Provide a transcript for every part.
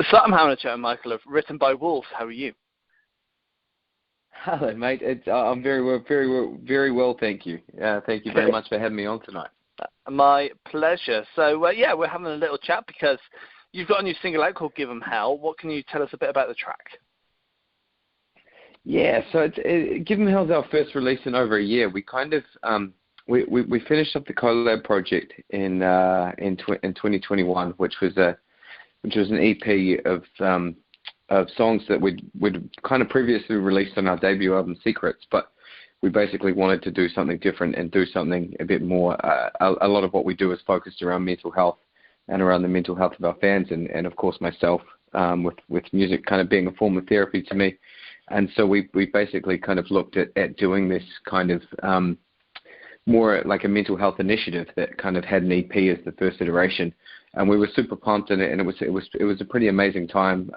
So I'm having a chat with Michael of Written by Wolves. How are you? Hello, mate. I'm very well, thank you. Thank you very much for having me on tonight. My pleasure. So, we're having a little chat because you've got a new single out called Give 'Em Hell. What can you tell us a bit about the track? Yeah, so Give 'Em Hell's our first release in over a year. We kind of we finished up the collab project in 2021, which was an EP of songs that we'd kind of previously released on our debut album Secrets, but we basically wanted to do something different and do something a bit more. A lot of what we do is focused around mental health and around the mental health of our fans, and of course myself, with music kind of being a form of therapy to me. And so we basically kind of looked at doing this kind of more like a mental health initiative that kind of had an EP as the first iteration, and we were super pumped in it, and it was a pretty amazing time.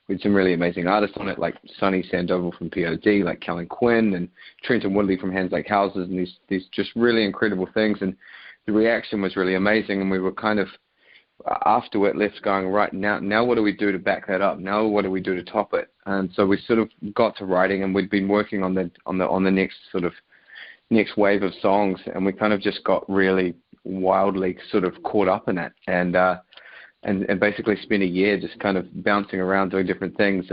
We had some really amazing artists on it, like Sonny Sandoval from POD, like Kellen Quinn and Trenton Woodley from Hands Like Houses, and these just really incredible things. And the reaction was really amazing, and we were kind of after it left going, right, now what do we do to back that up? Now what do we do to top it? And so we sort of got to writing, and we'd been working on the next wave of songs, and we kind of just got really wildly sort of caught up in it, and basically spent a year just kind of bouncing around doing different things.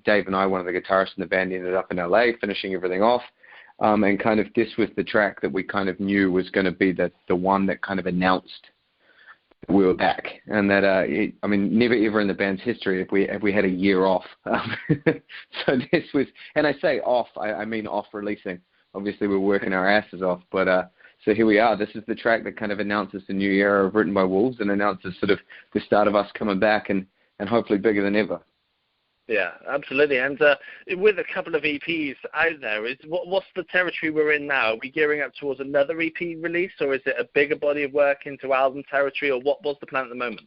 Dave and I, one of the guitarists in the band, ended up in LA finishing everything off, and kind of this was the track that we kind of knew was going to be the one that kind of announced we were back, and that never ever in the band's history have we had a year off. So this was, and I say off, I mean off releasing. Obviously we're working our asses off, but so here we are. This is the track that kind of announces the new era of Written by Wolves and announces sort of the start of us coming back and hopefully bigger than ever. Yeah, absolutely. And with a couple of EPs out there, what's the territory we're in now? Are we gearing up towards another EP release, or is it a bigger body of work into album territory, or what's the plan at the moment?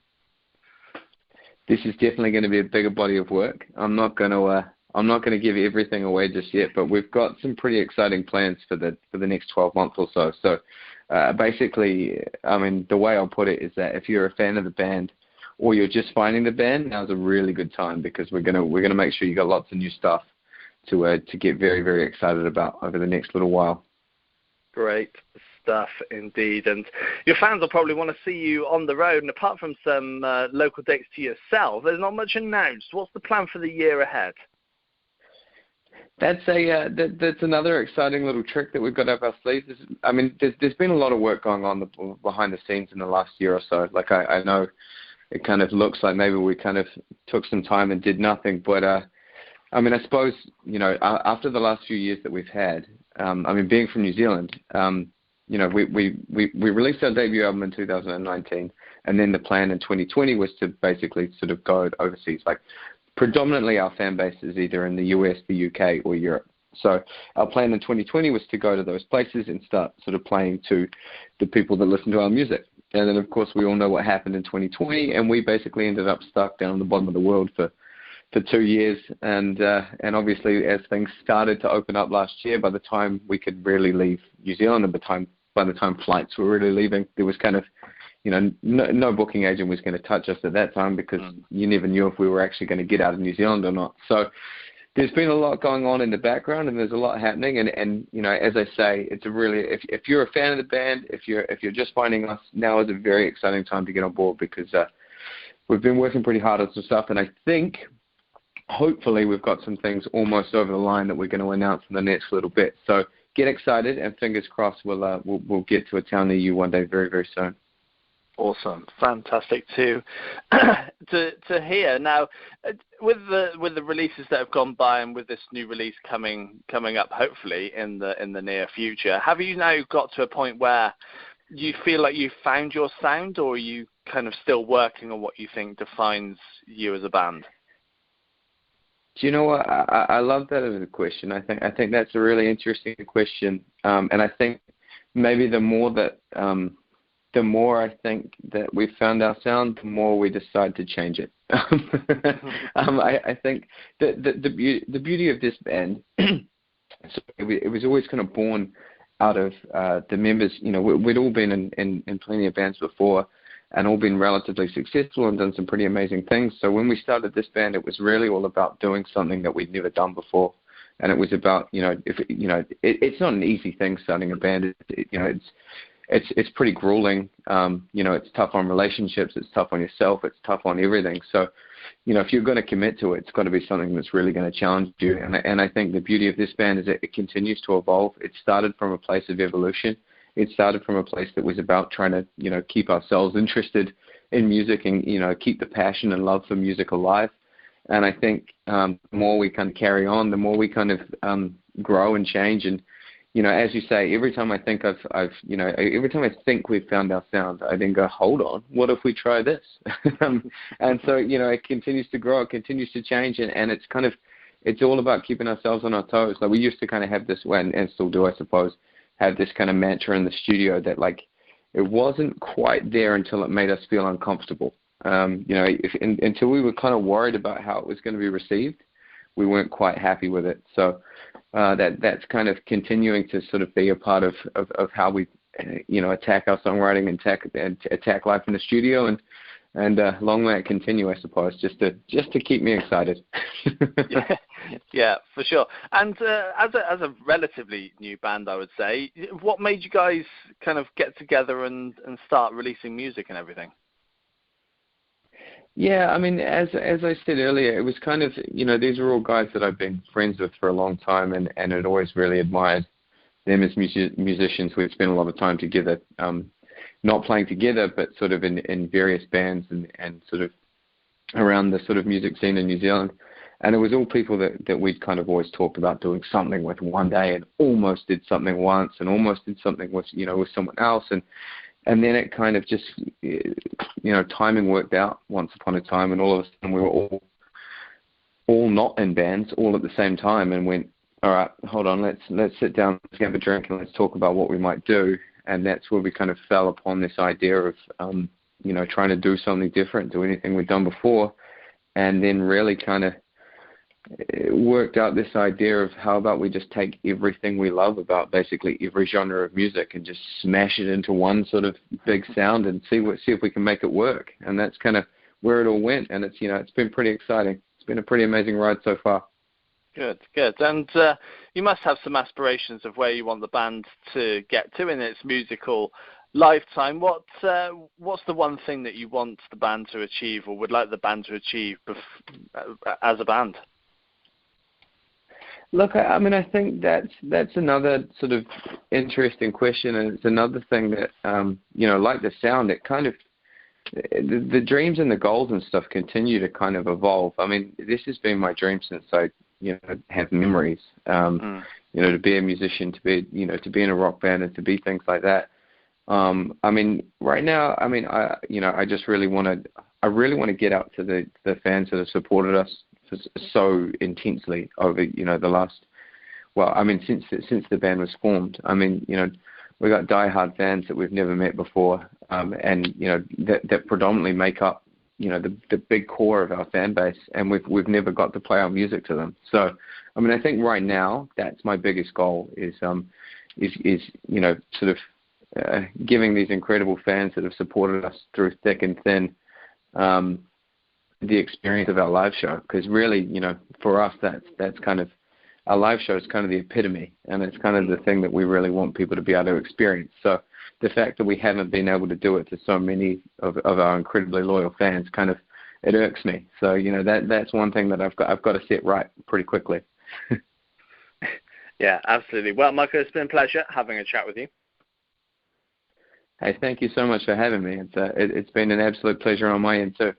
This is definitely going to be a bigger body of work. I'm not going to give everything away just yet, but we've got some pretty exciting plans for the next 12 months or so. So basically, I mean, the way I'll put it is that if you're a fan of the band or you're just finding the band, now's a really good time, because we're gonna make sure you got lots of new stuff to get very, very excited about over the next little while. Great stuff indeed. And your fans will probably want to see you on the road, and apart from some local dates to yourself, there's not much announced. What's the plan for the year ahead? That's another exciting little trick that we've got up our sleeves. I mean, there's been a lot of work going on behind the scenes in the last year or so. Like I know it kind of looks like maybe we kind of took some time and did nothing, but I mean, I suppose, you know, after the last few years that we've had, I mean, being from New Zealand, you know, we released our debut album in 2019, and then the plan in 2020 was to basically sort of go overseas. Like, predominantly our fan base is either in the US, the UK, or Europe. So our plan in 2020 was to go to those places and start sort of playing to the people that listen to our music. And then, of course, we all know what happened in 2020, and we basically ended up stuck down at the bottom of the world for 2 years. And obviously, as things started to open up last year, by the time we could really leave New Zealand, and by the time flights were really leaving, there was kind of, you know, no booking agent was going to touch us at that time, because you never knew if we were actually going to get out of New Zealand or not. So there's been a lot going on in the background, and there's a lot happening. And you know, as I say, it's a really, if you're a fan of the band, if you're just finding us, now is a very exciting time to get on board, because we've been working pretty hard on some stuff, and I think hopefully we've got some things almost over the line that we're going to announce in the next little bit. So get excited, and fingers crossed we'll get to a town near you one day very, very soon. Awesome, fantastic to hear. Now, with the releases that have gone by, and with this new release coming up, hopefully in the near future, have you now got to a point where you feel like you've found your sound, or are you kind of still working on what you think defines you as a band? Do you know what? I love that as a question. I think that's a really interesting question, and I think maybe the more I think that we've found our sound, the more we decide to change it. I think the beauty of this band, so it was always kind of born out of the members. You know, we'd all been in plenty of bands before, and all been relatively successful and done some pretty amazing things. So when we started this band, it was really all about doing something that we'd never done before. And it was about, it's not an easy thing starting a band. It's pretty grueling. It's tough on relationships. It's tough on yourself. It's tough on everything. So, if you're going to commit to it, it's got to be something that's really going to challenge you. And I think the beauty of this band is that it continues to evolve. It started from a place of evolution. It started from a place that was about trying to, keep ourselves interested in music and, keep the passion and love for music alive. And I think the more we kind of carry on, the more we kind of grow and change. And, as you say, every time I think every time I think we've found our sound, I then go, hold on, what if we try this? And so, it continues to grow, it continues to change, and it's all about keeping ourselves on our toes. Like we used to kind of have this, and still do, I suppose, have this kind of mantra in the studio that it wasn't quite there until it made us feel uncomfortable. Until we were kind of worried about how it was going to be received, we weren't quite happy with it. So that's kind of continuing to sort of be a part of how we, attack our songwriting and attack life in the studio, and long may it continue, I suppose, just to keep me excited. Yeah, for sure. And as a relatively new band, I would say, what made you guys kind of get together and start releasing music and everything? Yeah, I mean, as I said earlier, it was kind of, these are all guys that I've been friends with for a long time, and had always really admired them as musicians. We've spent a lot of time together, not playing together, but sort of in various bands and sort of around the sort of music scene in New Zealand. And it was all people that we'd kind of always talked about doing something with one day, and almost did something once, and almost did something with, with someone else. And then it kind of just, timing worked out once upon a time, and all of a sudden we were all not in bands all at the same time, and went, all right, hold on, let's sit down, let's have a drink, and let's talk about what we might do. And that's where we kind of fell upon this idea of, trying to do something different, do anything we'd done before, and then really kind of worked out this idea of how about we just take everything we love about basically every genre of music and just smash it into one sort of big sound and see if we can make it work. And that's kind of where it all went. And it's, it's been pretty exciting. It's been a pretty amazing ride so far. Good. And you must have some aspirations of where you want the band to get to in its musical lifetime. What's the one thing that you want the band to achieve, or would like the band to achieve as a band? Look, I mean, I think that's another sort of interesting question, and it's another thing that, like the sound, it kind of, the dreams and the goals and stuff continue to kind of evolve. I mean, this has been my dream since I, have memories, to be a musician, to be in a rock band, and to be things like that. I mean, right now, I mean, I just really want to get out to the fans that have supported us so intensely over, the last, since the band was formed. I mean, we got diehard fans that we've never met before, and, that predominantly make up, the big core of our fan base, and we've never got to play our music to them. So, I mean, I think right now that's my biggest goal is sort of giving these incredible fans that have supported us through thick and thin, the experience of our live show, because really, for us, that's kind of, our live show is kind of the epitome, and it's kind of the thing that we really want people to be able to experience. So the fact that we haven't been able to do it to so many of our incredibly loyal fans, kind of, it irks me. So, that's one thing that I've got to set right pretty quickly. Yeah, absolutely. Well, Michael, it's been a pleasure having a chat with you. Hey, thank you so much for having me. It's been an absolute pleasure on my end too.